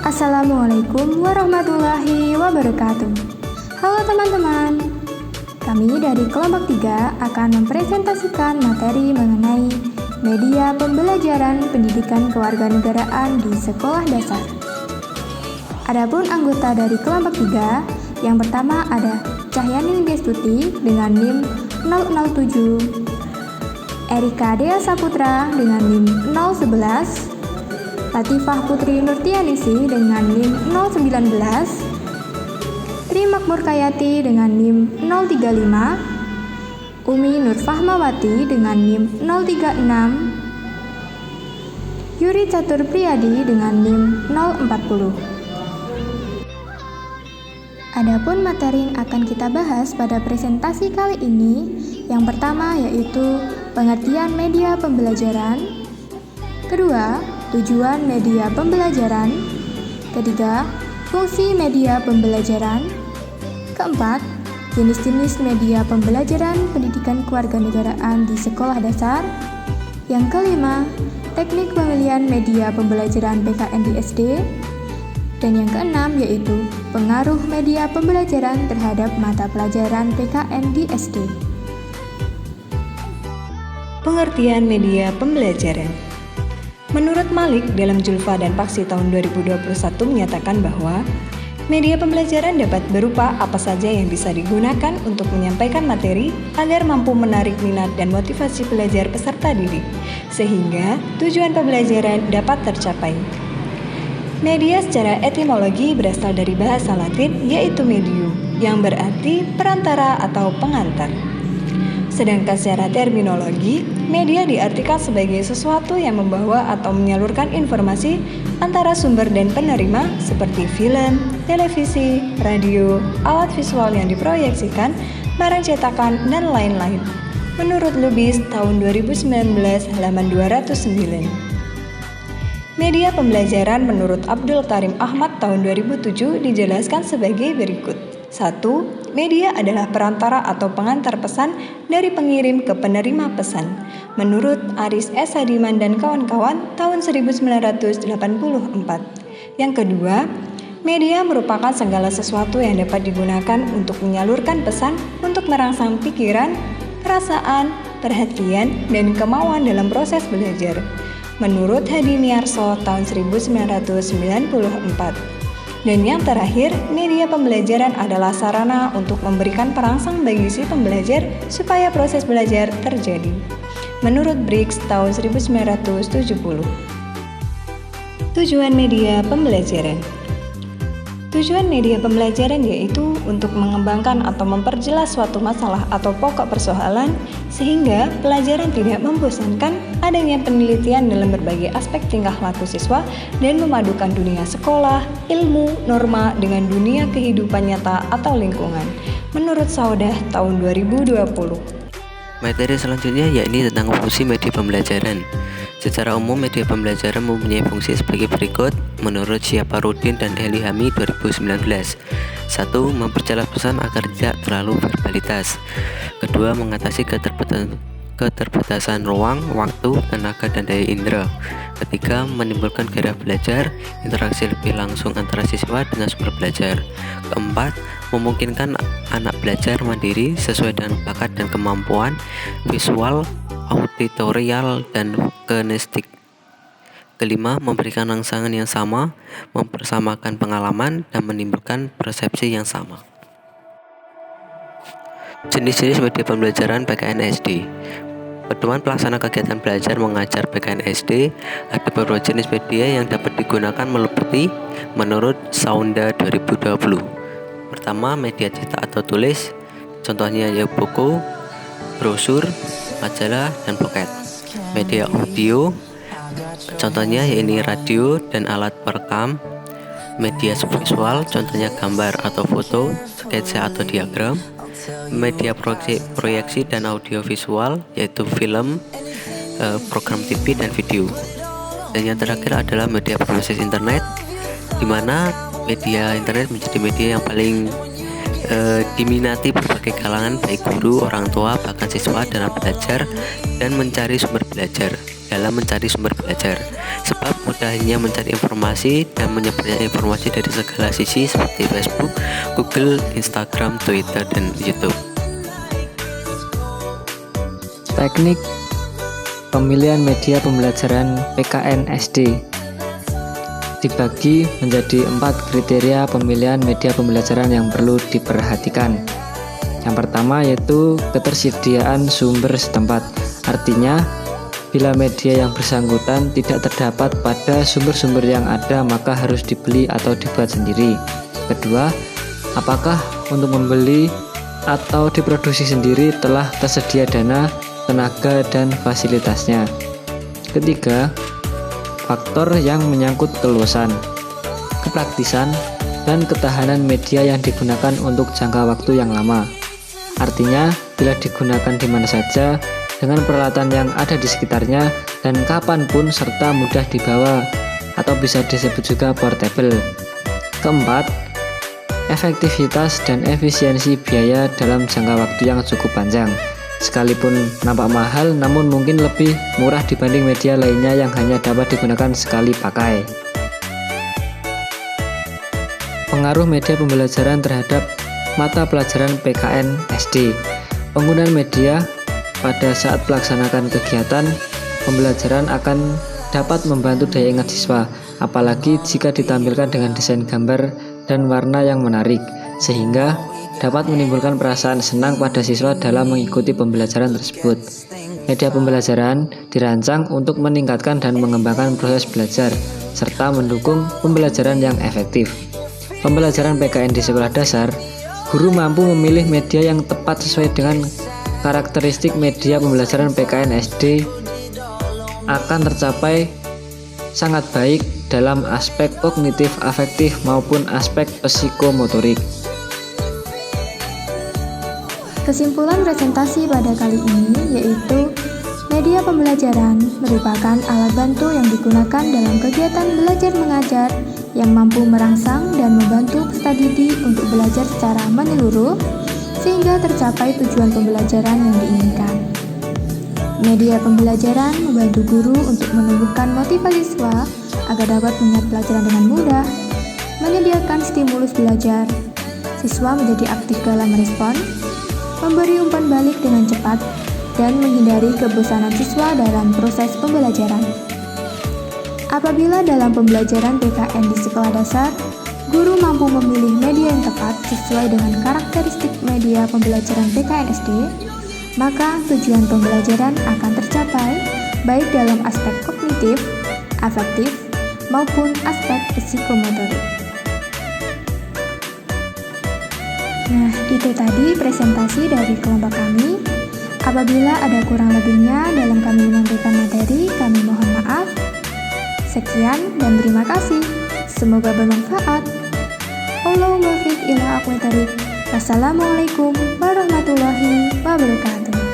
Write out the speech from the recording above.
Assalamualaikum warahmatullahi wabarakatuh. Halo teman-teman, kami dari kelompok 3 akan mempresentasikan materi mengenai media pembelajaran pendidikan kewarganegaraan di sekolah dasar. Adapun anggota dari kelompok 3, yang pertama ada Cahyaning Destuti dengan NIM 007, Erika Dea Saputra dengan NIM 011, Latifah Putri Nurtianisi dengan NIM 019, Tri Makmur Kayati dengan NIM 035, Umi Nur Fahmawati dengan NIM 036, Yuri Catur Priyadi dengan NIM 040. Adapun materi yang akan kita bahas pada presentasi kali ini, yang pertama yaitu pengertian media pembelajaran, kedua, tujuan media pembelajaran, ketiga, fungsi media pembelajaran, keempat, jenis-jenis media pembelajaran pendidikan kewarganegaraan di sekolah dasar, yang kelima, teknik pemilihan media pembelajaran PKN di SD, dan yang keenam yaitu pengaruh media pembelajaran terhadap mata pelajaran PKN di SD. Pengertian media pembelajaran. Menurut Malik dalam Julfa dan Paksi tahun 2021 menyatakan bahwa media pembelajaran dapat berupa apa saja yang bisa digunakan untuk menyampaikan materi agar mampu menarik minat dan motivasi belajar peserta didik, sehingga tujuan pembelajaran dapat tercapai. Media secara etimologi berasal dari bahasa Latin yaitu medium, yang berarti perantara atau pengantar. Sedangkan secara terminologi, media diartikan sebagai sesuatu yang membawa atau menyalurkan informasi antara sumber dan penerima seperti film, televisi, radio, alat visual yang diproyeksikan, barang cetakan, dan lain-lain. Menurut Lubis tahun 2019 halaman 209. Media pembelajaran menurut Abdul Karim Ahmad tahun 2007 dijelaskan sebagai berikut. 1. Media adalah perantara atau pengantar pesan dari pengirim ke penerima pesan. Menurut Aris S. Hadiman dan kawan-kawan tahun 1984. Yang kedua, media merupakan segala sesuatu yang dapat digunakan untuk menyalurkan pesan untuk merangsang pikiran, perasaan, perhatian, dan kemauan dalam proses belajar. Menurut Hadi Miarso tahun 1994. Dan yang terakhir, media pembelajaran adalah sarana untuk memberikan perangsang bagi si pembelajar supaya proses belajar terjadi. Menurut Briggs tahun 1970. Tujuan media pembelajaran. Tujuan media pembelajaran yaitu untuk mengembangkan atau memperjelas suatu masalah atau pokok persoalan sehingga pelajaran tidak membosankan, adanya penelitian dalam berbagai aspek tingkah laku siswa dan memadukan dunia sekolah, ilmu, norma dengan dunia kehidupan nyata atau lingkungan. Menurut Saudah tahun 2020. Materi selanjutnya yakni tentang fungsi media pembelajaran. Secara umum, media pembelajaran mempunyai fungsi sebagai berikut menurut Syaparudin dan Elihami 2019. 1. Memperjelas pesan agar tidak terlalu verbalitas. Kedua, mengatasi keterbatasan ruang, waktu, tenaga, dan daya indera. Ketiga, menimbulkan gairah belajar, interaksi lebih langsung antara siswa dengan sumber belajar. Keempat, memungkinkan anak belajar mandiri sesuai dengan bakat dan kemampuan visual, auditorial, dan kinestik. Kelima, memberikan rangsangan yang sama, mempersamakan pengalaman, dan menimbulkan persepsi yang sama. Jenis-jenis media pembelajaran PKN SD. Pedoman pelaksana kegiatan belajar mengajar PKN SD, ada beberapa jenis media yang dapat digunakan meliputi menurut Saunda 2020. Pertama, media cetak atau tulis, contohnya ya buku, brosur, majalah, dan pamflet. Media audio, contohnya yakni radio dan alat perekam. Media visual, contohnya gambar atau foto, sketsa atau diagram. Media proyeksi dan audio visual, yaitu film, program TV, dan video. Dan yang terakhir adalah media berbasis internet, di mana media internet menjadi media yang paling diminati berbagai kalangan, baik guru, orang tua, bahkan siswa dalam belajar dan mencari sumber belajar. Sebab mudahnya mencari informasi dan menyebarnya informasi dari segala sisi seperti Facebook, Google, Instagram, Twitter, dan YouTube. Teknik pemilihan media pembelajaran PKN SD dibagi menjadi 4 kriteria pemilihan media pembelajaran yang perlu diperhatikan. Yang pertama yaitu ketersediaan sumber setempat. Artinya, bila media yang bersangkutan tidak terdapat pada sumber-sumber yang ada, maka harus dibeli atau dibuat sendiri. Kedua, apakah untuk membeli atau diproduksi sendiri telah tersedia dana, tenaga, dan fasilitasnya. Ketiga, faktor yang menyangkut keluasan, kepraktisan, dan ketahanan media yang digunakan untuk jangka waktu yang lama. Artinya, bila digunakan di mana saja, dengan peralatan yang ada di sekitarnya, dan kapanpun serta mudah dibawa, atau bisa disebut juga portable. Keempat, efektivitas dan efisiensi biaya dalam jangka waktu yang cukup panjang. Sekalipun nampak mahal, namun mungkin lebih murah dibanding media lainnya yang hanya dapat digunakan sekali pakai. Pengaruh media pembelajaran terhadap mata pelajaran PKN SD. Penggunaan media pada saat melaksanakan kegiatan pembelajaran akan dapat membantu daya ingat siswa, apalagi jika ditampilkan dengan desain gambar dan warna yang menarik, sehingga dapat menimbulkan perasaan senang pada siswa dalam mengikuti pembelajaran tersebut. Media pembelajaran dirancang untuk meningkatkan dan mengembangkan proses belajar, serta mendukung pembelajaran yang efektif. Pembelajaran PKN di sekolah dasar, guru mampu memilih media yang tepat sesuai dengan karakteristik media pembelajaran PKN SD akan tercapai sangat baik dalam aspek kognitif, afektif, maupun aspek psikomotorik. Kesimpulan presentasi pada kali ini yaitu media pembelajaran merupakan alat bantu yang digunakan dalam kegiatan belajar mengajar yang mampu merangsang dan membantu peserta didik untuk belajar secara menyeluruh sehingga tercapai tujuan pembelajaran yang diinginkan. Media pembelajaran membantu guru untuk menumbuhkan motivasi siswa agar dapat mengingat pelajaran dengan mudah, menyediakan stimulus belajar, siswa menjadi aktif dalam merespon, memberi umpan balik dengan cepat, dan menghindari kebosanan siswa dalam proses pembelajaran. Apabila dalam pembelajaran PKN di sekolah dasar, guru mampu memilih media yang tepat sesuai dengan karakteristik media pembelajaran PKN SD, maka tujuan pembelajaran akan tercapai baik dalam aspek kognitif, afektif, maupun aspek psikomotorik. Nah, itu tadi presentasi dari kelompok kami. Apabila ada kurang lebihnya dalam kami menyampaikan materi, kami mohon maaf. Sekian dan terima kasih. Semoga bermanfaat. Allahumma fiq ila aqwam thariq. Wassalamualaikum warahmatullahi wabarakatuh.